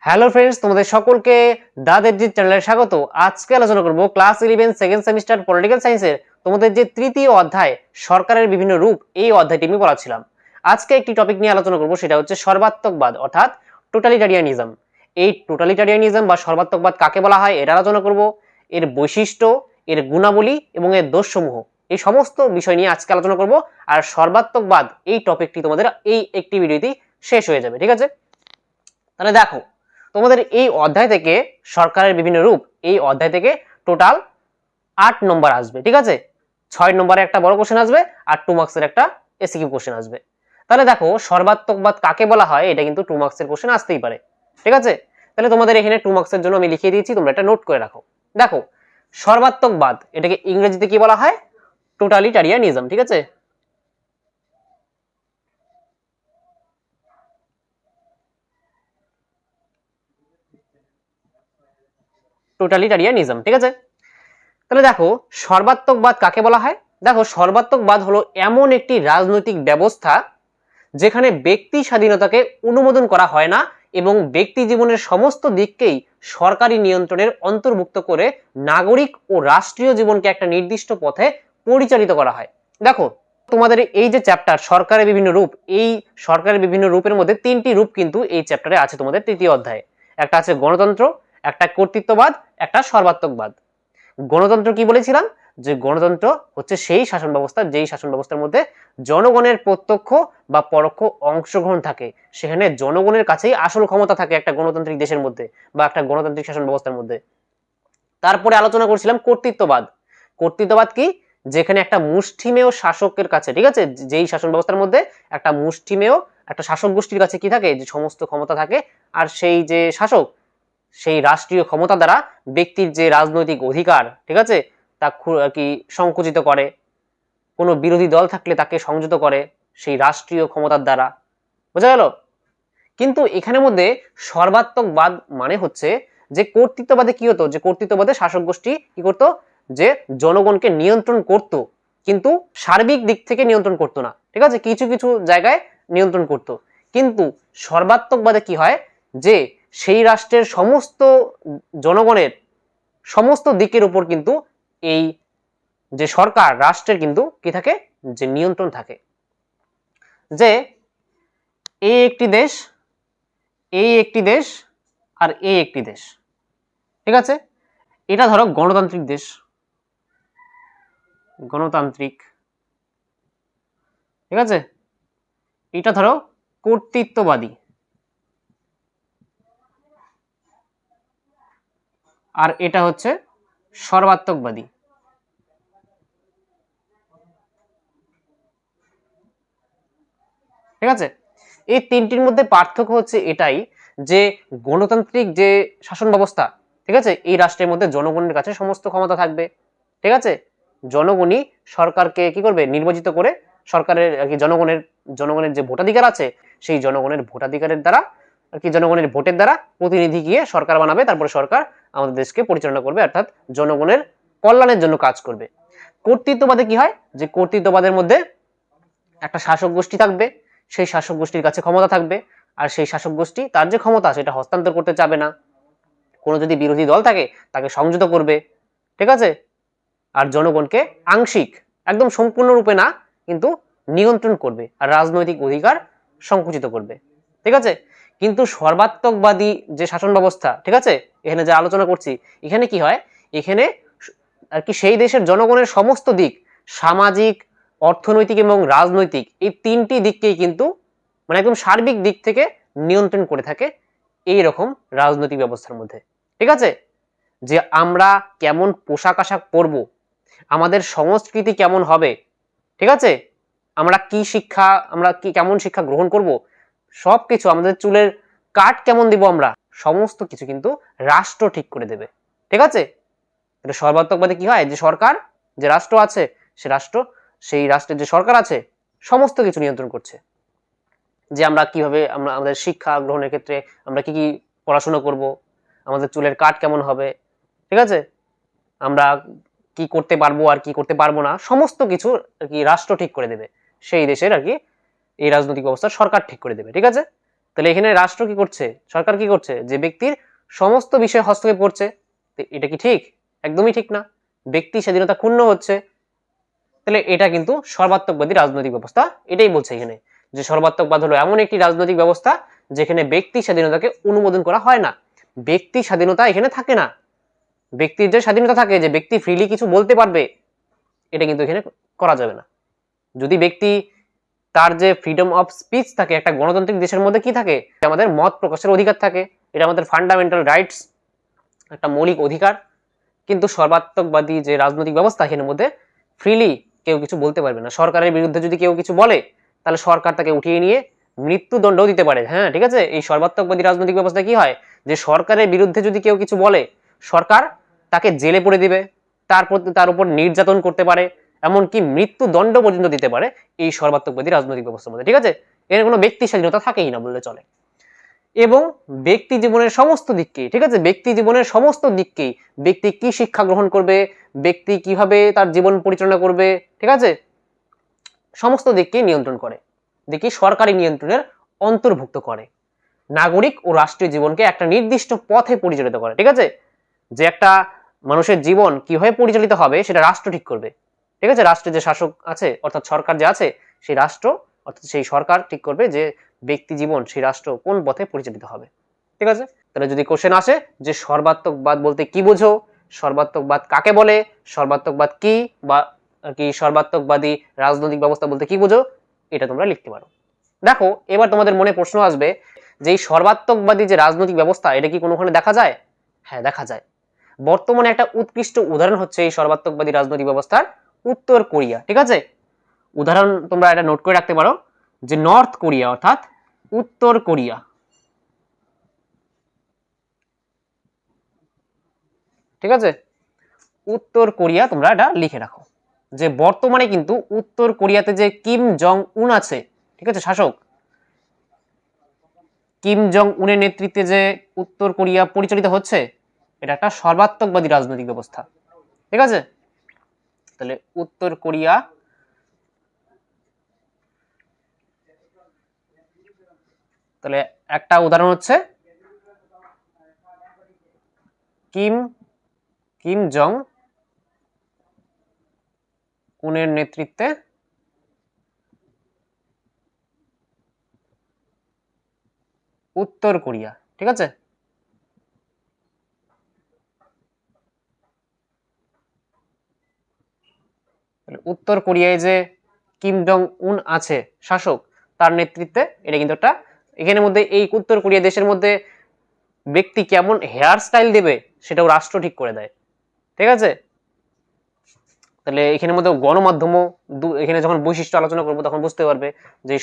Hello friends, তোমাদের সকলকে দা দেবজিৎ চ্যানেলে স্বাগত। আজকে আলোচনা করব ক্লাস 11 সেকেন্ড সেমিস্টার পলিটিক্যাল সায়েন্সের তোমাদের যে তৃতীয় অধ্যায় সরকারের বিভিন্ন রূপ, এই অধ্যায়টি আমি পড়াচ্ছিলাম। আজকে একটি টপিক নিয়ে আলোচনা করব, সেটা হচ্ছে সর্বাত্মকবাদ অর্থাৎ টোটালিটারিয়ানিজম। এই টোটালিটারিয়ানিজম বা সর্বাত্মকবাদ কাকে বলা হয় এটা আলোচনা করব, এর বৈশিষ্ট্য, এর গুণাবলী এবং এর দোষসমূহ, এই সমস্ত বিষয় নিয়ে আজকে আলোচনা করব। আর সর্বাত্মকবাদ এই টপিকটি তোমাদের এই একটি ভিডিওতেই শেষ হয়ে যাবে, ঠিক আছে? তাহলে দেখো, তোমাদের এই অধ্যায় থেকে সরকারের বিভিন্ন রূপ, এই অধ্যায় থেকে টোটাল 8 নম্বর আসবে, ঠিক আছে? 6 নম্বরে একটা বড় কোশ্চেন আসবে আর 2 মার্কসের একটা এসিকিউ কোশ্চেন আসবে। তাহলে দেখো, সর্বাত্মকবাদ কাকে বলা হয় এটা কিন্তু 2 মার্কসের কোশ্চেন আসতেই পারে, ঠিক আছে? তাহলে তোমাদের এখানে 2 মার্কসের জন্য আমি লিখিয়ে দিয়েছি, তোমরা এটা নোট করে রাখো। দেখো, সর্বাত্মকবাদ এটাকে ইংরেজিতে কি বলা হয়? টোটালিটারিয়ানিজম, ঠিক আছে? টোটালিটারিয়ানিজম, ঠিক আছে? তাহলে দেখো, সর্বাত্মকবাদ কাকে বলা হয়? দেখো, সর্বাত্মকবাদ হলো এমন একটি রাজনৈতিক ব্যবস্থা যেখানে ব্যক্তি স্বাধীনতাকে অনুমোদন করা হয় না এবং ব্যক্তি জীবনের সমস্ত দিককেই সরকারি নিয়ন্ত্রণের অন্তর্ভুক্ত করে নাগরিক ও রাষ্ট্রীয় জীবনকে একটা নির্দিষ্ট পথে পরিচালিত করা হয়। দেখো, তোমাদের এই যে চ্যাপ্টার সরকারের বিভিন্ন রূপ, এই সরকারের বিভিন্ন রূপের মধ্যে 3টি রূপ কিন্তু এই চ্যাপ্টারে আছে তোমাদের তৃতীয় অধ্যায়ে। একটা আছে গণতন্ত্র, একটা কর্তৃত্ববাদ, একটা সর্বাত্মকবাদ। গণতন্ত্র কি বলেছিলাম? যে গণতন্ত্র হচ্ছে সেই শাসন ব্যবস্থা, যেই শাসন ব্যবস্থার মধ্যে জনগণের প্রত্যক্ষ বা পরোক্ষ অংশগ্রহণ থাকে, সেখানে জনগণের কাছেই আসল ক্ষমতা থাকে একটা গণতান্ত্রিক দেশের মধ্যে বা একটা গণতান্ত্রিক শাসন ব্যবস্থার মধ্যে। তারপরে আলোচনা করছিলাম কর্তৃত্ববাদ। কর্তৃত্ববাদ কি? যেখানে একটা মুষ্টিমেয় শাসকের কাছে, ঠিক আছে, যেই শাসন ব্যবস্থার মধ্যে একটা মুষ্টিমেয় একটা শাসক গোষ্ঠীর কাছে কি থাকে, যে সমস্ত ক্ষমতা থাকে, আর সেই যে শাসক সেই রাষ্ট্রীয় ক্ষমতা দ্বারা ব্যক্তির যে রাজনৈতিক অধিকার, ঠিক আছে, তা কি সংকুচিত করে, কোনো বিরোধী দল থাকলে তাকে সংযত করে সেই রাষ্ট্রীয় ক্ষমতার দ্বারা। বোঝা গেল? কিন্তু এখানের মধ্যে সর্বাত্মকবাদ মানে হচ্ছে যে কর্তৃত্ববাদে কি হতো, যে কর্তৃত্ববাদে শাসক গোষ্ঠী কি করতো, যে জনগণকে নিয়ন্ত্রণ করত, কিন্তু সার্বিক দিক থেকে নিয়ন্ত্রণ করতো না, ঠিক আছে, কিছু কিছু জায়গায় নিয়ন্ত্রণ করত। কিন্তু সর্বাত্মকবাদে কি হয়, যে সেই রাষ্ট্রের সমস্ত জনগণের সমস্ত দিকের উপর কিন্তু এই যে সরকার রাষ্ট্রের কিন্তু কি থাকে, যে নিয়ন্ত্রণ থাকে। যে এই একটি দেশ, এই একটি দেশ আর এই একটি দেশ, ঠিক আছে, এটা ধরো গণতান্ত্রিক দেশ, গণতান্ত্রিক, ঠিক আছে, এটা ধরো কর্তৃত্ববাদী, আর এটা হচ্ছে সর্বাত্মকবাদী, ঠিক আছে? এই তিনটির মধ্যে পার্থক্য হচ্ছে এটাই, যে গণতান্ত্রিক যে শাসন ব্যবস্থা, ঠিক আছে, এই রাষ্ট্রের মধ্যে জনগণের কাছে সমস্ত ক্ষমতা থাকবে, ঠিক আছে, জনগণই সরকারকে কি করবে, নির্বাচিত করে সরকারের আর কি জনগণের জনগণের যে ভোটাধিকার আছে, সেই জনগণের ভোটাধিকারের দ্বারা আর কি জনগণের ভোটের দ্বারা প্রতিনিধি গিয়ে সরকার বানাবে, তারপরে সরকার আমাদের দেশকে পরিচালনা করবে, অর্থাৎ জনগণের কল্যাণের জন্য কাজ করবে। কর্তৃত্ববাদে কি হয়, যে কর্তৃত্ববাদের মধ্যে একটা শাসক গোষ্ঠী থাকবে, সেই শাসক গোষ্ঠীর কাছে ক্ষমতা থাকবে, আর সেই শাসক গোষ্ঠী তার যে ক্ষমতা সেটা হস্তান্তর করতে চাবে না, কোনো যদি বিরোধী দল থাকে তাকে সংযত করবে, ঠিক আছে, আর জনগণকে আংশিক, একদম সম্পূর্ণরূপে না কিন্তু নিয়ন্ত্রণ করবে, আর রাজনৈতিক অধিকার সংকুচিত করবে, ঠিক আছে। কিন্তু সর্বাত্মকবাদী যে শাসন ব্যবস্থা, ঠিক আছে, এখানে যে আলোচনা করছি, এখানে কি হয়, এখানে আর কি সেই দেশের জনগণের সমস্ত দিক, সামাজিক, অর্থনৈতিক এবং রাজনৈতিক, এই তিনটি দিককেই কিন্তু মানে একদম সার্বিক দিক থেকে নিয়ন্ত্রণ করে থাকে এই রকম রাজনৈতিক ব্যবস্থার মধ্যে, ঠিক আছে। যে আমরা কেমন পোশাক আশাক পরবো, আমাদের সংস্কৃতি কেমন হবে, ঠিক আছে, আমরা কি শিক্ষা, আমরা কি কেমন শিক্ষা গ্রহণ করব, সবকিছু, আমাদের চুলের কাট কেমন দিব আমরা, সমস্ত কিছু কিন্তু রাষ্ট্র ঠিক করে দেবে, ঠিক আছে। এটা সর্বাত্মকবাদে কি হয়, যে সরকার, যে রাষ্ট্র আছে, সে রাষ্ট্র, সেই রাষ্ট্রের যে সরকার আছে সমস্ত কিছু নিয়ন্ত্রণ করছে, যে আমরা কিভাবে, আমরা আমাদের শিক্ষা গ্রহণের ক্ষেত্রে আমরা কি কি পড়াশোনা করব, আমাদের চুলের কাট কেমন হবে, ঠিক আছে, আমরা কি করতে পারবো আর কি করতে পারবো না, সমস্ত কিছু আর কি রাষ্ট্র ঠিক করে দেবে, সেই দেশের আর কি এই রাজনৈতিক ব্যবস্থা সরকার ঠিক করে দেবে, ঠিক আছে। তাহলে এখানে রাষ্ট্র কি করছে, সরকার কি করছে, যে ব্যক্তির সমস্ত বিষয়ে হস্তক্ষেপ করছে। এটা কি ঠিক? একদমই ঠিক না। ব্যক্তি স্বাধীনতা ক্ষুণ্ণ হচ্ছে। তাহলে এটা কিন্তু সর্বাত্মকবাদী রাজনৈতিক ব্যবস্থা। এটাই বলছে এখানে যে সর্বাত্মকবাদ হলো এমন একটি রাজনৈতিক ব্যবস্থা যেখানে ব্যক্তি স্বাধীনতাকে অনুমোদন করা হয় না। ব্যক্তি স্বাধীনতা এখানে থাকে না। ব্যক্তির যে স্বাধীনতা থাকে, যে ব্যক্তি ফ্রিলি কিছু বলতে পারবে, এটা কিন্তু এখানে করা যাবে না। যদি ব্যক্তি তার যে ফ্রিডম অফ স্পিচ থাকে, একটা গণতান্ত্রিক দেশের মধ্যে কি থাকে, আমাদের মত প্রকাশের অধিকার থাকে, এটা আমাদের ফান্ডামেন্টাল রাইটস, একটা মৌলিক অধিকার। কিন্তু সর্বাত্মকবাদী যে রাজনৈতিক ব্যবস্থা, এখানের মধ্যে ফ্রিলি কেউ কিছু বলতে পারবে না। সরকারের বিরুদ্ধে যদি কেউ কিছু বলে, তাহলে সরকার তাকে উঠিয়ে নিয়ে মৃত্যুদণ্ডও দিতে পারে। হ্যাঁ, ঠিক আছে। এই সর্বাত্মকবাদী রাজনৈতিক ব্যবস্থা কি হয়, যে সরকারের বিরুদ্ধে যদি কেউ কিছু বলে, সরকার তাকে জেলে পুরে দিবে, তার উপর নির্যাতন করতে পারে, এমনকি মৃত্যুদণ্ড পর্যন্ত দিতে পারে এই সর্বাত্মকবাদী রাজনৈতিক ব্যবস্থার মধ্যে। ঠিক আছে, এর কোনো ব্যক্তি স্বাধীনতা থাকেই না বললে চলে। এবং ব্যক্তি জীবনের সমস্ত দিককে, ঠিক আছে, ব্যক্তি জীবনের সমস্ত দিককেই, ব্যক্তি কি শিক্ষা গ্রহণ করবে, ব্যক্তি কিভাবে তার জীবন পরিচালনা করবে, ঠিক আছে, সমস্ত দিককে নিয়ন্ত্রণ করে, দেখি সরকারি নিয়ন্ত্রণের অন্তর্ভুক্ত করে। নাগরিক ও রাষ্ট্রীয় জীবনকে একটা নির্দিষ্ট পথে পরিচালিত করে। ঠিক আছে, যে একটা মানুষের জীবন কিভাবে পরিচালিত হবে সেটা রাষ্ট্র ঠিক করবে। ঠিক আছে, রাষ্ট্রের যে শাসক আছে, অর্থাৎ সরকার যে আছে, সেই রাষ্ট্র অর্থাৎ সেই সরকার ঠিক করবে যে ব্যক্তি জীবন, সেই রাষ্ট্র কোন পথে পরিচালিত হবে। ঠিক আছে, তাহলে যদি কোশ্চেন আসে যে সর্বাত্মকবাদ বলতে কি বোঝো, সর্বাত্মকবাদ কাকে বলে, সর্বাত্মকবাদ কি, বা কি সর্বাত্মকবাদী রাজনৈতিক ব্যবস্থা বলতে কি বোঝো, এটা তোমরা লিখতে পারো। দেখো, এবার তোমাদের মনে প্রশ্ন আসবে যে এই সর্বাত্মকবাদী যে রাজনৈতিক ব্যবস্থা, এটা কি কোনোখানে দেখা যায়? হ্যাঁ, দেখা যায়। বর্তমানে একটা উৎকৃষ্ট উদাহরণ হচ্ছে এই সর্বাত্মকবাদী রাজনৈতিক ব্যবস্থার উত্তর কোরিয়া। ঠিক আছে, উদাহরণ তোমরা এটা নোট করে রাখতে পারো যে নর্থ কোরিয়া অর্থাৎ উত্তর কোরিয়া। ঠিক আছে, উত্তর কোরিয়া তোমরা এটা লিখে রাখো যে বর্তমানে কিন্তু উত্তর কোরিয়াতে যে কিম জং উন আছে, ঠিক আছে, শাসক, কিম জং উনের নেতৃত্বে যে উত্তর কোরিয়া পরিচালিত হচ্ছে, এটা একটা সর্বাত্মকবাদী রাজনৈতিক ব্যবস্থা। ঠিক আছে, তাহলে উত্তর কোরিয়া, তাহলে একটা উদাহরণ হচ্ছে কিম জং উনের নেতৃত্বে উত্তর কোরিয়া। ঠিক আছে, উত্তর কোরিয়ায় যে কিম জং উন আছে শাসক, তার নেতৃত্বে এটা কিন্তু একটা, এখানের মধ্যে এই উত্তর কোরিয়া দেশের মধ্যে ব্যক্তি কেমন হেয়ার স্টাইল দেবে সেটাও রাষ্ট্র ঠিক করে দেয়। ঠিক আছে, তাহলে এখানের মধ্যে গণমাধ্যমও, এখানে যখন বৈশিষ্ট্য আলোচনা করবো তখন বুঝতে পারবে যে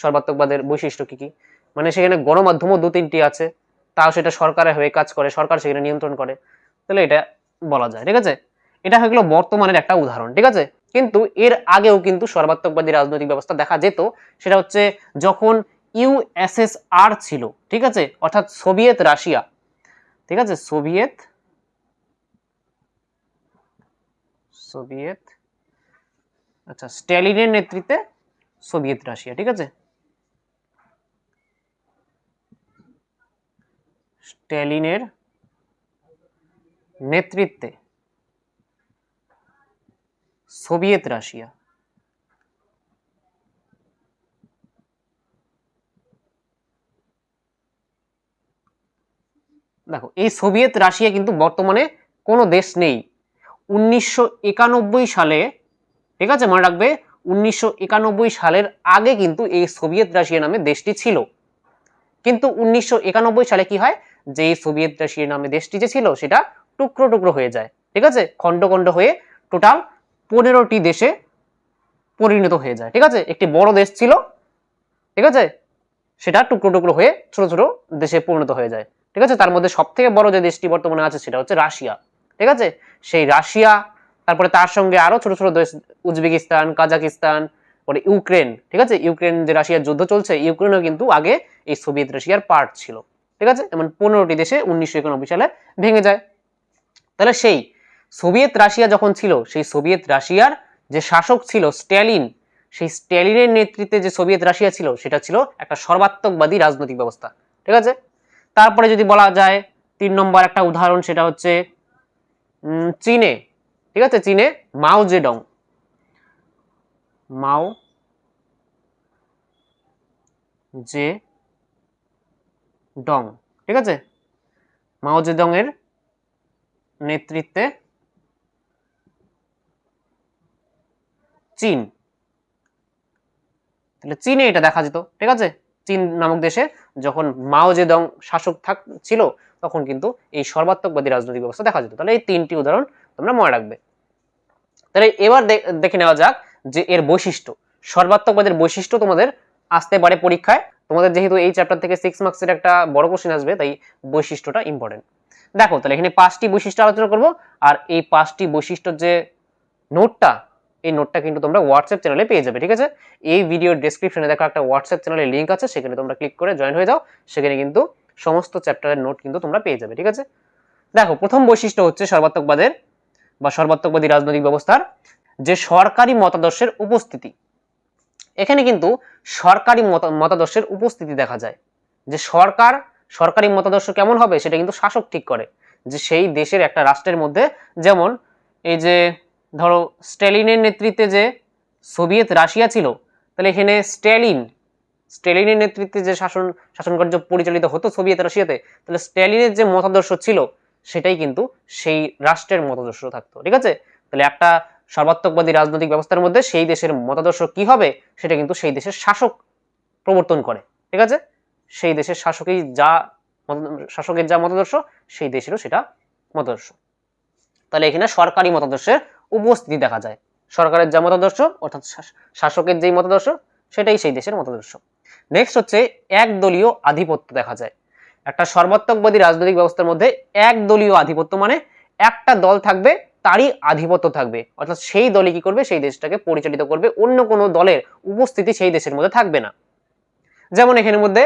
সর্বাত্মকবাদের বৈশিষ্ট্য কি কি। মানে সেখানে গণমাধ্যমও 2-3টি আছে, তাও সেটা সরকারের হয়ে কাজ করে, সরকার সেখানে নিয়ন্ত্রণ করে, তাহলে এটা বলা যায়। ঠিক আছে, এটা হয়ে গেল বর্তমানের একটা উদাহরণ। ঠিক আছে, কিন্তু এর আগেও কিন্তু সর্বাত্মকবাদী রাজনৈতিক ব্যবস্থা দেখা যেত। সেটা হচ্ছে যখন ইউএসএসআর ছিল, ঠিক আছে, অর্থাৎ সোভিয়েত রাশিয়া। ঠিক আছে, সোভিয়েত আচ্ছা, স্ট্যালিনের নেতৃত্বে সোভিয়েত রাশিয়া। ঠিক আছে, স্ট্যালিনের নেতৃত্বে সোভিয়েত রাশিয়া। দেখো, এই সোভিয়েত রাশিয়া কিন্তু বর্তমানে কোনো দেশ নেই। 1991 সালে, ঠিক আছে, মনে রাখবে 1991 সালের আগে কিন্তু এই সোভিয়েত রাশিয়া নামে দেশটি ছিল। কিন্তু 1991 সালে কি হয়, যে সোভিয়েত রাশিয়া নামে দেশটি যে ছিল সেটা টুকরো টুকরো হয়ে যায়। ঠিক আছে, খন্ড খন্ড হয়ে টোটাল 15টি দেশে পরিণত হয়ে যায়। ঠিক আছে, একটি বড় দেশ ছিল, ঠিক আছে, সেটা টুকরো টুকরো হয়ে ছোট ছোট দেশে পরিণত হয়ে যায়। ঠিক আছে, তার মধ্যে সব থেকে বড় যে দেশটি বর্তমানে আছে সেটা হচ্ছে রাশিয়া। ঠিক আছে, সেই রাশিয়া, তারপরে তার সঙ্গে আরো ছোট ছোট দেশ, উজবেকিস্তান, কাজাকিস্তান, পরে ইউক্রেন। ঠিক আছে, ইউক্রেন যে রাশিয়ার যুদ্ধ চলছে, ইউক্রেনও কিন্তু আগে এই সোভিয়েত রাশিয়ার পার্ট ছিল। ঠিক আছে, এমন 15টি দেশে 1991 সালে ভেঙে যায়। তাহলে সেই সোভিয়েত রাশিয়া যখন ছিল, সেই সোভিয়েত রাশিয়ার যে শাসক ছিল স্ট্যালিন, সেই স্ট্যালিনের নেতৃত্বে যে সোভিয়েত রাশিয়া ছিল সেটা ছিল একটা সর্বাত্মকবাদী রাজনৈতিক ব্যবস্থা। ঠিক আছে, তারপরে যদি বলা যায় 3 নম্বর একটা উদাহরণ, সেটা হচ্ছে চীনে। ঠিক আছে, চীনে মাও জেডং, মাও জে ডং। ঠিক আছে, মাও জেডং এর নেতৃত্বে চীন, তাহলে চীনে এটা দেখা যেত। ঠিক আছে, চীন নামক দেশে যখন মাও জেডং শাসক ছিল তখন কিন্তু এই সর্বাত্মকবাদী রাজনৈতিক ব্যবস্থা দেখা যেত। তাহলে এই 3টি উদাহরণ তোমরা মনে রাখবে। তাহলে এবার দেখে নেওয়া যাক যে এর বৈশিষ্ট্য, সর্বাত্মকবাদের বৈশিষ্ট্য তোমাদের আসতে পারে পরীক্ষায়। তোমাদের যেহেতু এই চ্যাপ্টার থেকে 6 মার্কসের একটা বড় কোশ্চেন আসবে, তাই বৈশিষ্ট্যটা ইম্পর্টেন্ট। দেখো তাহলে এখানে 5টি বৈশিষ্ট্য আলোচনা করব, আর এই 5টি বৈশিষ্ট্যর যে নোটটা, এই নোটটা কিন্তু তোমরা হোয়াটসঅ্যাপ চ্যানেলে পেয়ে যাবে। ঠিক আছে, এই ভিডিওর ডেসক্রিপশনে দেখো একটা হোয়াটসঅ্যাপ চ্যানেলের লিঙ্ক আছে, সেখানে তোমরা ক্লিক করে জয়েন হয়ে যাও। সেখানে কিন্তু সমস্ত চ্যাপ্টারের নোট কিন্তু তোমরা পেয়ে যাবে। ঠিক আছে, দেখো প্রথম বৈশিষ্ট্য হচ্ছে সর্বাত্মকবাদের বা সর্বাত্মকবাদী রাজনৈতিক ব্যবস্থার যে সরকারি মতাদর্শের উপস্থিতি। এখানে কিন্তু সরকারি মতাদর্শের উপস্থিতি দেখা যায়। যে সরকারি মতাদর্শ কেমন হবে সেটা কিন্তু শাসক ঠিক করে, যে সেই দেশের একটা রাষ্ট্রের মধ্যে, যেমন এই যে ধরো স্ট্যালিনের নেতৃত্বে যে সোভিয়েত রাশিয়া ছিল, তাহলে এখানে স্ট্যালিনের নেতৃত্বে যে শাসন কার্য পরিচালিত হতো সোভিয়েত রাশিয়াতে, তাহলে স্ট্যালিনের যে মতাদর্শ ছিল সেটাই কিন্তু সেই রাষ্ট্রের মতাদর্শ থাকতো। ঠিক আছে, তাহলে একটা সর্বাত্মকবাদী রাজনৈতিক ব্যবস্থার মধ্যে সেই দেশের মতাদর্শ কি হবে সেটা কিন্তু সেই দেশের শাসক প্রবর্তন করে। ঠিক আছে, সেই দেশের শাসকের যা মতাদর্শ সেই দেশেরও সেটা মতাদর্শ। তাহলে এখানে সরকারি মতাদর্শের উপস্থিতি দেখা যায়। সরকারের যা মতাদর্শ অর্থাৎ শাসকের যেই মতাদর্শ সেটাই সেই দেশের মতাদর্শ। নেক্সট হচ্ছে একদলীয় আধিপত্য দেখা যায়। একটা সর্বাত্মকবাদী রাজনৈতিক ব্যবস্থার মধ্যে একদলীয় আধিপত্য মানে একটা দল থাকবে, তারই আধিপত্য থাকবে, অর্থাৎ সেই দলই কি করবে, সেই দেশটাকে পরিচালিত করবে, অন্য কোনো দলের উপস্থিতি সেই দেশের মধ্যে থাকবে না। যেমন এখানের মধ্যে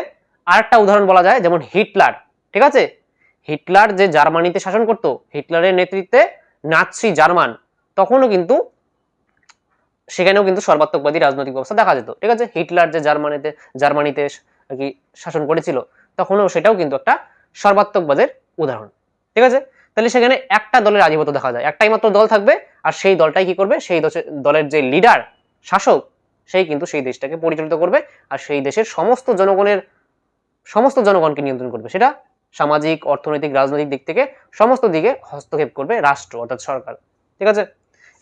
আরেকটা উদাহরণ বলা যায়, যেমন হিটলার। ঠিক আছে, হিটলার যে জার্মানিতে শাসন করতো, হিটলারের নেতৃত্বে নাৎসি জার্মান, তখনও কিন্তু সেখানেও কিন্তু সর্বাত্মকবাদী রাজনৈতিক ব্যবস্থা দেখা যেত। ঠিক আছে, হিটলার যে জার্মানিতে আর কি শাসন করেছিল, তখনও সেটাও কিন্তু একটা সর্বাত্মকবাদের উদাহরণ। ঠিক আছে, তাহলে সেখানে একটা দলের আধিপত্য দেখা যায়, একটাই মাত্র দল থাকবে, আর সেই দলটাই কি করবে, সেই দলের যে লিডার শাসক সেই কিন্তু সেই দেশটাকে পরিচালিত করবে, আর সেই দেশের সমস্ত জনগণকে নিয়ন্ত্রণ করবে। সেটা সামাজিক, অর্থনৈতিক, রাজনৈতিক দিক থেকে সমস্ত দিকে হস্তক্ষেপ করবে রাষ্ট্র অর্থাৎ সরকার। ঠিক আছে,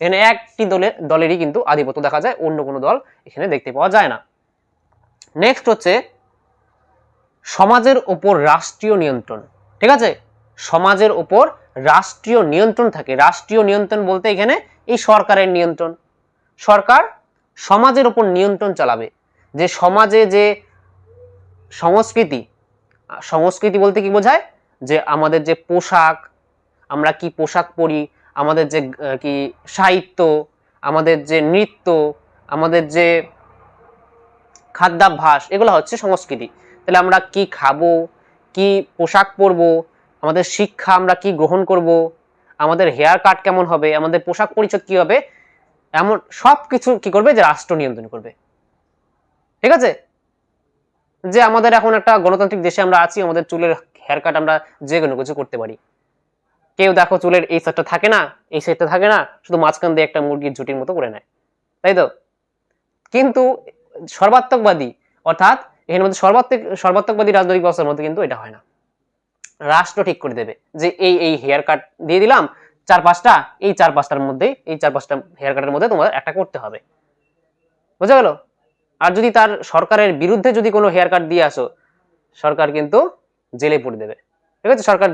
এখানে একটি দলেরই কিন্তু আধিপত্য দেখা যায়, অন্য কোনো দল এখানে দেখতে পাওয়া যায় না। নেক্সট হচ্ছে সমাজের উপর রাষ্ট্রীয় নিয়ন্ত্রণ। ঠিক আছে, সমাজের উপর রাষ্ট্রীয় নিয়ন্ত্রণ থাকে। রাষ্ট্রীয় নিয়ন্ত্রণ বলতে এখানে এই সরকারের নিয়ন্ত্রণ। সরকার সমাজের উপর নিয়ন্ত্রণ চালাবে। যে সমাজে যে সংস্কৃতি বলতে কি বোঝায়, যে আমাদের যে পোশাক, আমরা কি পোশাক পরি, আমাদের যে কি সাহিত্য, আমাদের যে নৃত্য, আমাদের যে খাদ্যাভ্যাস, এগুলো হচ্ছে সংস্কৃতি। তাহলে আমরা কি খাবো, কি পোশাক পরবো, আমাদের শিক্ষা আমরা কি গ্রহণ করব, আমাদের হেয়ার কাট কেমন হবে, আমাদের পোশাক পরিচ্ছদ কি হবে, এমন সব কিছু কি করবে, যে রাষ্ট্র নিয়ন্ত্রণ করবে। ঠিক আছে, যে আমাদের এখন একটা গণতান্ত্রিক দেশে আমরা আছি, আমাদের চুলের হেয়ার কাট আমরা যে কোনো কিছু করতে পারি। কেউ দেখো চুলের এই সাইডটা থাকে না, এই সাইডটা থাকে না, শুধু মাঝখান দিয়ে একটা মুরগির ঝুটির মতো করে নেয়, তাই তো। কিন্তু সর্বাত্মকবাদী অর্থাৎ এর মধ্যে সর্বাত্মকবাদী রাজনৈতিক ব্যবস্থার মধ্যে কিন্তু এটা হয় না। রাষ্ট্র ঠিক করে দেবে যে এই হেয়ার কাট দিয়ে দিলাম 4-5টা, এই 4-5টার মধ্যে, এই 4-5টা হেয়ার কাটের মধ্যে তোমার একটা করতে হবে। বুঝা গেল? আর যদি তার সরকারের বিরুদ্ধে যদি কোনো হেয়ার কাট দিয়ে আসো, সরকার কিন্তু জেলে পড়ে দেবে। ঠিক আছে, সরকার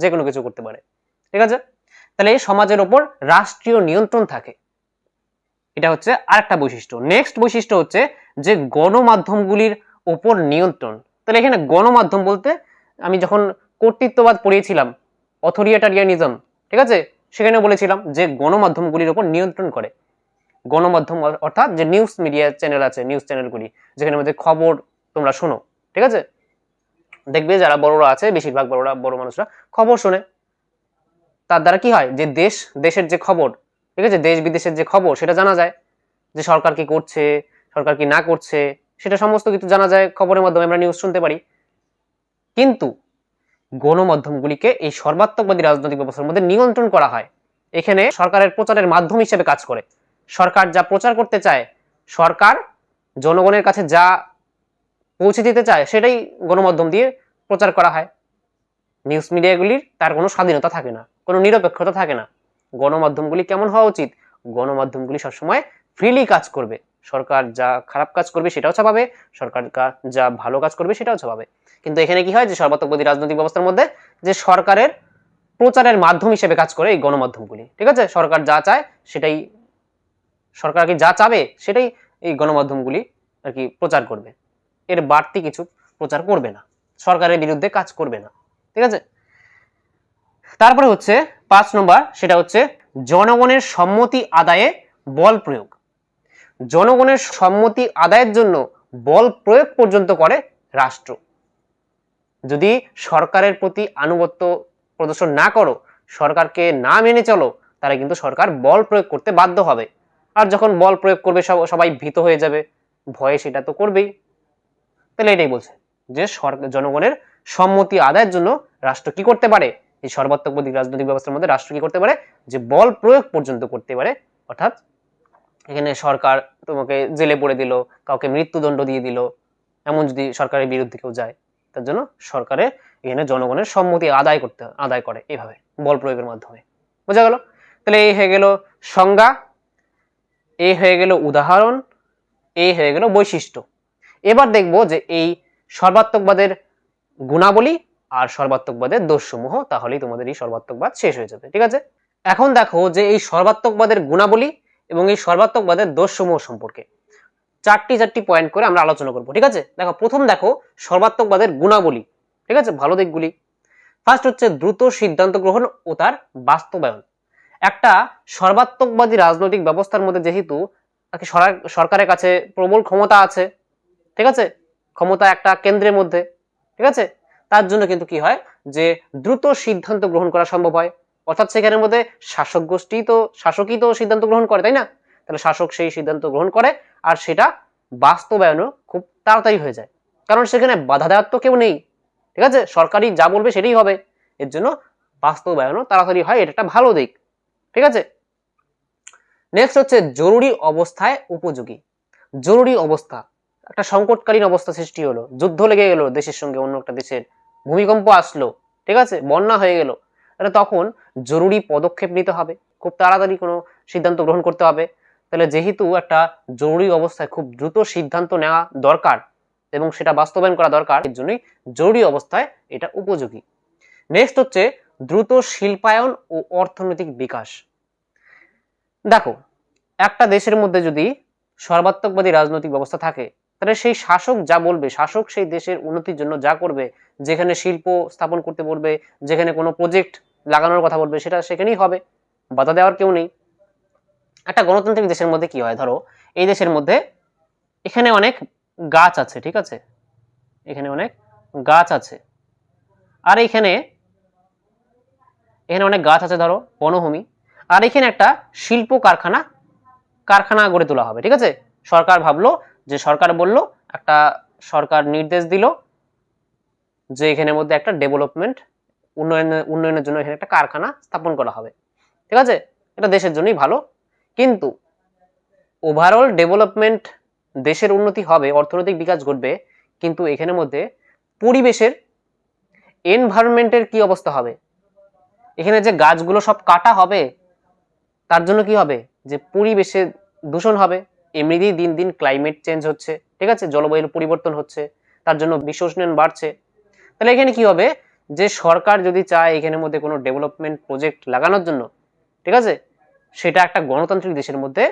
যে কোনো কিছু করতে পারে। ঠিক আছে, তাহলে এই সমাজের উপর রাষ্ট্রীয় নিয়ন্ত্রণ থাকে, এটা হচ্ছে আরেকটা বৈশিষ্ট্য। নেক্সট বৈশিষ্ট্য হচ্ছে যে গণমাধ্যমগুলির উপর নিয়ন্ত্রণ। তাহলে এখানে গণমাধ্যম বলতে আমি যখন কর্তৃত্ববাদ পড়িয়েছিলাম, অথরিটারিয়ানিজম, ঠিক আছে, সেখানে বলেছিলাম যে গণমাধ্যমগুলির উপর নিয়ন্ত্রণ করে। গণমাধ্যম অর্থাৎ যে নিউজ মিডিয়া চ্যানেল আছে, নিউজ চ্যানেলগুলি যেখানে মধ্যে খবর তোমরা শোনো। ঠিক আছে, দেখবে যারা বড়রা আছে, বেশিরভাগ বড় মানুষরা খবর শোনে। তার দ্বারা কি হয়, যে দেশের যে খবর, ঠিক আছে, দেশ বিদেশের যে খবর সেটা জানা যায়, যে সরকার কি করছে, সরকার কি না করছে, সেটা সমস্ত কিছু জানা যায় খবরের মাধ্যমে, আমরা নিউজ শুনতে পারি। কিন্তু গণমাধ্যমগুলিকে এই সর্বাত্মকবাদী রাজনৈতিক ব্যবস্থার মধ্যে নিয়ন্ত্রণ করা হয়। এখানে সরকারের প্রচারের মাধ্যম হিসেবে কাজ করে। সরকার যা প্রচার করতে চায়, সরকার জনগণের কাছে যা পৌঁছে দিতে চায়, সেটাই গণমাধ্যম দিয়ে প্রচার করা হয়। নিউজ মিডিয়াগুলির তার কোনো স্বাধীনতা থাকে না, কোনো নিরপেক্ষতা থাকে না। গণমাধ্যমগুলি কেমন হওয়া উচিত? গণমাধ্যমগুলি সবসময় ফ্রিলি কাজ করবে। সরকার যা খারাপ কাজ করবে সেটাও ছাপাবে, সরকার যা ভালো কাজ করবে সেটাও ছাপাবে। কিন্তু এখানে কি হয়, যে সর্বাত্মকবাদী রাজনৈতিক ব্যবস্থার মধ্যে যে সরকারের প্রচারের মাধ্যম হিসেবে কাজ করে এই গণমাধ্যমগুলি, ঠিক আছে? সরকার যা চায় সেটাই, সরকার কি যা চাবে সেটাই এই গণমাধ্যমগুলি আর কি প্রচার করবে। এর বাড়তি কিছু প্রচার করবে না, সরকারের বিরুদ্ধে কাজ করবে না, ঠিক আছে? তারপরে হচ্ছে 5 নম্বর, সেটা হচ্ছে জনগণের সম্মতি আদায়ে বল প্রয়োগ। জনগণের সম্মতি আদায়ের জন্য বল প্রয়োগ পর্যন্ত করে রাষ্ট্র। যদি সরকারের প্রতি আনুগত্য প্রদর্শন না করো, সরকারকে না মেনে চলো, তাহলে কিন্তু সরকার বল প্রয়োগ করতে বাধ্য হবে। আর যখন বল প্রয়োগ করবে সবাই ভীত হয়ে যাবে, ভয়ে সেটা তো করবেই। তাহলে এটাই বলছে যে জনগণের সম্মতি আদায়ের জন্য রাষ্ট্র কি করতে পারে, এই সর্বাত্মকবাদী রাজনৈতিক ব্যবস্থার মধ্যে রাষ্ট্র কি করতে পারে, যে বল প্রয়োগ পর্যন্ত করতে পারে। অর্থাৎ এখানে সরকার তোমাকে জেলে পড়ে দিল, কাউকে মৃত্যুদণ্ড দিয়ে দিল, এমন যদি সরকারের বিরুদ্ধে কেউ যায়, তার জন্য সরকারের এখানে জনগণের সম্মতি আদায় করে এইভাবে বল প্রয়োগের মাধ্যমে। বোঝা গেল? তাহলে এই হয়ে গেল সংজ্ঞা, এই হয়ে গেল উদাহরণ, এই হয়ে গেল বৈশিষ্ট্য। এবার দেখব যে এই সর্বাত্মকবাদের গুণাবলী আর সর্বাত্মকবাদের দোষসমূহ, তাহলেই তোমাদের এই সর্বাত্মকবাদ শেষ হয়ে যাবে, ঠিক আছে? এখন দেখো যে এই সর্বাত্মকবাদের গুণাবলী এবং এই সর্বাত্মকবাদের দোষসমূহ সম্পর্কে চারটি পয়েন্ট করে আমরা আলোচনা করব, ঠিক আছে? দেখো, প্রথম দেখো সর্বাত্মকবাদের গুণাবলী, ঠিক আছে, ভালো দিকগুলি। ফার্স্ট হচ্ছে দ্রুত সিদ্ধান্ত গ্রহণ ও তার বাস্তবায়ন। একটা সর্বাত্মকবাদী রাজনৈতিক ব্যবস্থার মধ্যে যেহেতু সরকারের কাছে প্রবল ক্ষমতা আছে, ঠিক আছে, ক্ষমতা একটা কেন্দ্রের মধ্যে, ঠিক আছে, তার জন্য কিন্তু কি হয়, যে দ্রুত সিদ্ধান্ত গ্রহণ করা সম্ভব হয়। অর্থাৎ সেখানের মধ্যে শাসকই তো সিদ্ধান্ত গ্রহণ করে, তাই না? তাহলে শাসক সেই সিদ্ধান্ত গ্রহণ করে, আর সেটা বাস্তবায়নও খুব তাড়াতাড়ি হয়ে যায়, কারণ সেখানে বাধা দেওয়ার তো কেউ নেই, ঠিক আছে? সরকারি যা বলবে সেটাই হবে, এর জন্য বাস্তবায়নও তাড়াতাড়ি হয়। এটা একটা ভালো দিক, ঠিক আছে? নেক্সট হচ্ছে জরুরি অবস্থায় উপযোগী। জরুরি অবস্থা, একটা সংকটকালীন অবস্থা সৃষ্টি হলো, যুদ্ধ লেগে গেল দেশের সঙ্গে অন্য একটা দেশের, ভূমিকম্প আসলো, ঠিক আছে, বন্যা হয়ে গেল, তাহলে তখন জরুরি পদক্ষেপ নিতে হবে, খুব তাড়াতাড়ি কোনো সিদ্ধান্ত গ্রহণ করতে হবে। তাহলে যেহেতু একটা জরুরি অবস্থায় খুব দ্রুত সিদ্ধান্ত নেওয়া দরকার এবং সেটা বাস্তবায়ন করা দরকার, এর জন্যই জরুরি অবস্থায় এটা উপযোগী। নেক্সট হচ্ছে দ্রুত শিল্পায়ন ও অর্থনৈতিক বিকাশ। দেখো, একটা দেশের মধ্যে যদি সর্বাত্মকবাদী রাজনৈতিক ব্যবস্থা থাকে, তাহলে সেই শাসক যা বলবে, শাসক সেই দেশের উন্নতির জন্য যা করবে, যেখানে শিল্প স্থাপন করতে বলবে, যেখানে কোনো প্রজেক্ট লাগানোর কথা বলবে, সেটা সেখানেই হবে, বাধা দেওয়ার কেউ নেই। একটা গণতান্ত্রিক দেশের মধ্যে কি হয়, ধরো এই দেশের মধ্যে এখানে অনেক গাছ আছে, ঠিক আছে, এখানে অনেক গাছ আছে, আর এখানে অনেক গাছ আছে, ধরো বনভূমি, আর এখানে একটা শিল্প কারখানা গড়ে তোলা হবে, ঠিক আছে? সরকার ভাবলো, যে সরকার বলল, একটা সরকার নির্দেশ দিল যে এখানের মধ্যে একটা ডেভেলপমেন্ট, উন্নয়নের জন্য এখানে একটা কারখানা স্থাপন করা হবে, ঠিক আছে? এটা দেশের জন্যই ভালো। কিন্তু ওভারঅল ডেভেলপমেন্ট, দেশের উন্নতি হবে, অর্থনৈতিক বিকাশ ঘটবে, কিন্তু এখানের মধ্যে পরিবেশের, এনভায়রনমেন্টের কি অবস্থা হবে? এখানে যে গাছগুলো সব কাটা হবে, তার জন্য কি হবে, যে পরিবেশে দূষণ হবে। এমনিতেই দিন দিন ক্লাইমেট চেঞ্জ হচ্ছে, ঠিক আছে, জলবায়ুর পরিবর্তন হচ্ছে, তার জন্য বিশ্ব উষ্ণায়ন বাড়ছে। তাহলে এখানে কি হবে, যে সরকার যদি চায় এখানের মধ্যে কোনো ডেভেলপমেন্ট প্রজেক্ট লাগানোর জন্য, ঠিক আছে, সেটা একটা গণতান্ত্রিক দেশের মধ্যে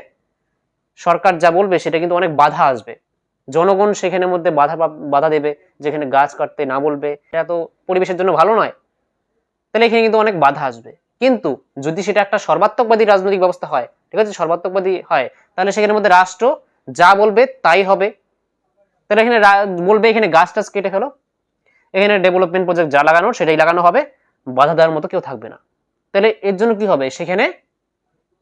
সরকার যা বলবে সেটা কিন্তু অনেক বাধা আসবে, জনগণ সেখানের মধ্যে বাধা দেবে, যেখানে গাছ কাটতে না বলবে, এটা তো পরিবেশের জন্য ভালো নয়। তাহলে এখানে কিন্তু অনেক বাধা আসবে। কিন্তু যদি সেটা একটা সর্বাত্মকবাদী রাজনৈতিক ব্যবস্থা হয়, ঠিক আছে, সর্বাত্মকবাদী হয়, তাহলে সেখানের মধ্যে রাষ্ট্র যা বলবে তাই হবে। তাহলে এখানে বলবে এখানে গাছ টাছ কেটে ফেলো, এখানে ডেভেলপমেন্ট প্রজেক্ট যা লাগানোর সেটাই লাগানো হবে, বাধা দেওয়ার মতো কেউ থাকবে না। তাহলে এর জন্য কি হবে, সেখানে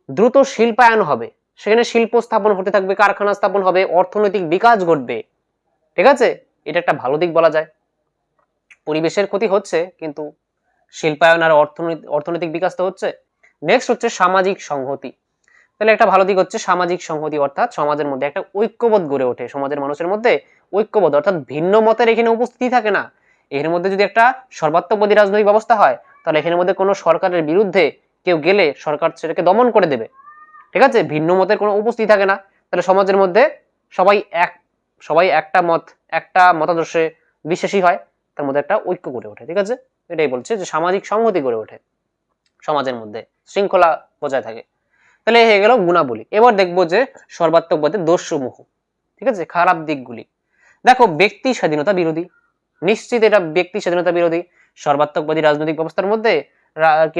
দ্রুত শিল্পায়ন হবে, সেখানে শিল্প স্থাপন হতে থাকবে, কারখানা স্থাপন হবে, অর্থনৈতিক বিকাশ ঘটবে। ঠিক আছে, এটা একটা ভালো দিক বলা যায়। পরিবেশের ক্ষতি হচ্ছে, কিন্তু শিল্পায়ন আর অর্থনৈতিক বিকাশ তো হচ্ছে। নেক্সট হচ্ছে সামাজিক সংহতি। তাহলে একটা ভালো দিক হচ্ছে সামাজিক সংহতি, অর্থাৎ সমাজের মধ্যে একটা ঐক্যবোধ গড়ে ওঠে, সমাজের মানুষের মধ্যে ঐক্যবোধ, অর্থাৎ ভিন্ন মতের এখানে উপস্থিতি থাকে না। এর মধ্যে যদি একটা সর্বাত্মকবাদী রাজনৈতিক ব্যবস্থা হয়, তাহলে এখানের মধ্যে কোনো সরকারের বিরুদ্ধে কেউ গেলে সরকার সেটাকে দমন করে দেবে। ঠিক আছে, ভিন্ন মতের কোনো উপস্থিতি থাকে না, তাহলে সমাজের মধ্যে সবাই একটা একটা মতাদর্শে বিশ্বাসী হয়, তার মধ্যে একটা ঐক্য গড়ে ওঠে। ঠিক আছে, এটাই বলছে যে সামাজিক সংহতি গড়ে ওঠে, সমাজের মধ্যে শৃঙ্খলা বজায় থাকে। তাহলে হয়ে গেল গুণাবলী। এবার দেখবো যে সর্বাত্মকবাদের দোষসমূহ। ঠিক আছে, খারাপ দিকগুলি। দেখো, ব্যক্তি স্বাধীনতা বিরোধী, নিশ্চিত এটা ব্যক্তি স্বাধীনতা বিরোধী। সর্বাত্মকবাদী রাজনৈতিক ব্যবস্থার মধ্যে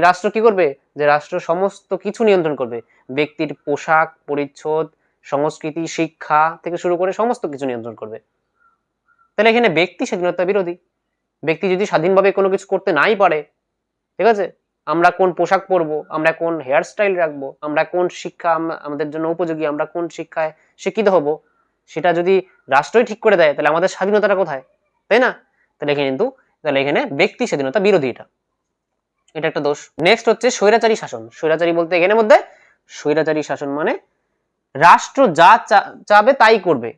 রাষ্ট্র কি করবে, যে রাষ্ট্র সমস্ত কিছু নিয়ন্ত্রণ করবে, ব্যক্তির পোশাক পরিচ্ছদ, সংস্কৃতি, শিক্ষা থেকে শুরু করে সমস্ত কিছু নিয়ন্ত্রণ করবে। তাহলে এখানে ব্যক্তি স্বাধীনতা বিরোধী। ব্যক্তি যদি স্বাধীনভাবে কোনো কিছু করতে নাই পারে, ঠিক আছে, আমরা কোন পোশাক পরবো, আমরা কোন হেয়ার স্টাইল রাখবো, আমরা কোন শিক্ষা আমাদের জন্য উপযোগী, আমরা কোন শিক্ষায় শিক্ষিত হব, সেটা যদি রাষ্ট্রই ঠিক করে দেয়, তাহলে আমাদের স্বাধীনতাটা কোথায়, তাই না? তাহলে এখানে ব্যক্তি স্বাধীনতা বিরোধী, এটা একটা দোষ। নেক্সট হচ্ছে স্বৈরাচারী শাসন। স্বৈরাচারী বলতে এখানে মধ্যে স্বৈরাচারী শাসন মানে রাষ্ট্র যা চাবে তাই করবে।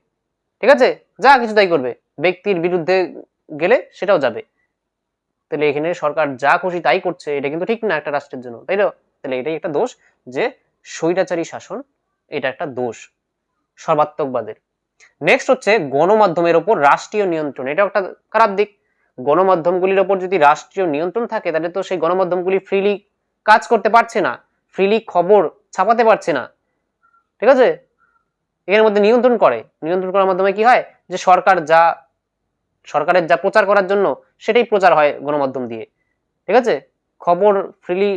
ঠিক আছে, যা কিছু তাই করবে, ব্যক্তির বিরুদ্ধে গেলে সেটাও যাবে। তাহলে এখানে সরকার যা খুশি তাই করছে, এটা কিন্তু ঠিক না একটা রাষ্ট্রের জন্য, তাই না? তাহলে এটাই একটা দোষ, যে স্বৈরাচারী শাসন, এটা একটা দোষ সর্বাত্মকবাদের। নেক্সট হচ্ছে গণমাধ্যমের ওপর রাষ্ট্রীয় নিয়ন্ত্রণ। এটা একটা খারাপ দিক। গণমাধ্যমগুলির ওপর যদি রাষ্ট্রীয় নিয়ন্ত্রণ থাকে, তাহলে তো সেই গণমাধ্যমগুলি ফ্রিলি কাজ করতে পারছে না, ফ্রিলি খবর ছাপাতে পারছে না। ঠিক আছে, এর মধ্যে নিয়ন্ত্রণ করার মাধ্যমে কি হয়, যে সরকারের যা প্রচার করার জন্য সেটাই প্রচার হয় গণমাধ্যম দিয়ে। ঠিক আছে, খবর ফ্রিলি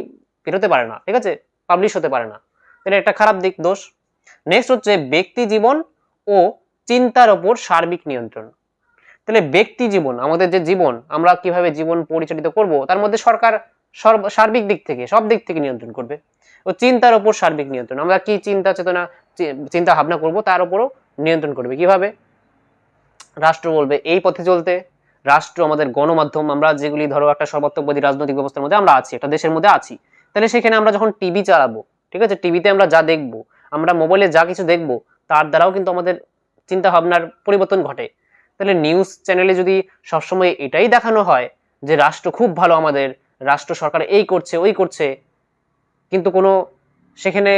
বেরোতে পারে না, ঠিক আছে, পাবলিশ হতে পারে না। তাহলে একটা খারাপ দিক, দোষ। নেক্সট হচ্ছে ব্যক্তি জীবন ও চিন্তার ওপর সার্বিক নিয়ন্ত্রণ। তাহলে ব্যক্তি জীবন, আমাদের যে জীবন, আমরা কিভাবে জীবন পরিচালিত করব, তার মধ্যে সরকার সার্বিক দিক থেকে, সব দিক থেকে নিয়ন্ত্রণ করবে। ও চিন্তার ওপর সার্বিক নিয়ন্ত্রণ, আমরা কি চিন্তা চেতনা চিন্তা ভাবনা করব, তার উপরও নিয়ন্ত্রণ করবে। কিভাবে? রাষ্ট্র বলবে এই পথে চলতে, রাষ্ট্র আমাদের গণমাধ্যম, আমরা যেগুলি ধরো একটা সর্বাত্মকবাদী রাজনৈতিক ব্যবস্থার মধ্যে আমরা আছি, একটা দেশের মধ্যে আছি, তাহলে সেখানে আমরা যখন টিভি চালাবো, ঠিক আছে, টিভিতে আমরা যা দেখবো, আমরা মোবাইলে যা কিছু দেখবো, তার দ্বারাও কিন্তু আমাদের চিন্তা ভাবনার পরিবর্তন ঘটে। তাহলে নিউজ চ্যানেলে যদি সবসময় এটাই দেখানো হয় যে রাষ্ট্র খুব ভালো, আমাদের রাষ্ট্র সরকার এই করছে ওই করছে, কিন্তু কোনো সেখানে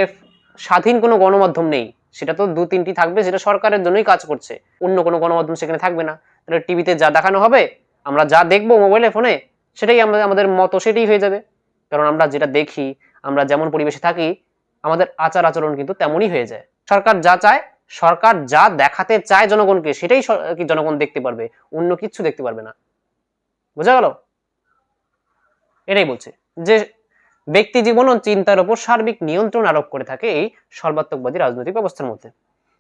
স্বাধীন কোনো গণমাধ্যম নেই, সেটা তো দু তিনটি থাকবে, সেটা সরকারের জন্যই কাজ করছে, অন্য কোনো গণমাধ্যম সেখানে থাকবে না। তাহলে টিভিতে যা দেখানো হবে, আমরা যা দেখবো মোবাইলে ফোনে, সেটাই আমাদের মত সেটাই হয়ে যাবে। কারণ আমরা যেটা দেখি, আমরা যেমন পরিবেশে থাকি, আমাদের আচার আচরণ কিন্তু তেমনই হয়ে যায়। সরকার যা দেখাতে চায় জনগণকে, সেটাই জনগণ দেখতে পারবে, অন্য কিছু দেখতে পারবে না। বোঝা গেল? এটাই বলছে যে ব্যক্তি জীবন ও চিন্তার উপর সার্বিক নিয়ন্ত্রণ আরোপ করে থাকে এই সর্বাত্মকবাদী রাজনৈতিক ব্যবস্থার মধ্যে।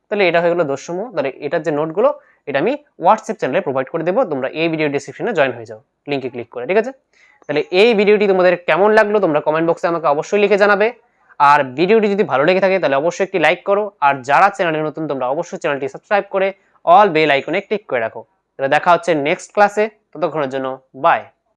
তাহলে এটা হয়ে গেল দোষসমূহ। তাহলে এটার যে নোটগুলো, এটা আমি হোয়াটসঅ্যাপ চ্যানেলে প্রোভাইড করে দেবো, তোমরা এই ভিডিও ডেসক্রিপশনে জয়েন হয়ে যাও লিঙ্কে ক্লিক করে। ঠিক আছে, তাহলে এই ভিডিওটি তোমাদের কেমন লাগলো তোমরা কমেন্ট বক্সে আমাকে অবশ্যই লিখে জানাবে। আর ভিডিওটি যদি ভালো লেগে থাকে তাহলে অবশ্যই একটি লাইক করো, আর যারা চ্যানেলে নতুন তোমরা অবশ্যই চ্যানেলটি সাবস্ক্রাইব করে অল বেল আইকনে ক্লিক করে রাখো। তাহলে দেখা হচ্ছে নেক্সট ক্লাসে, ততক্ষণের জন্য বাই।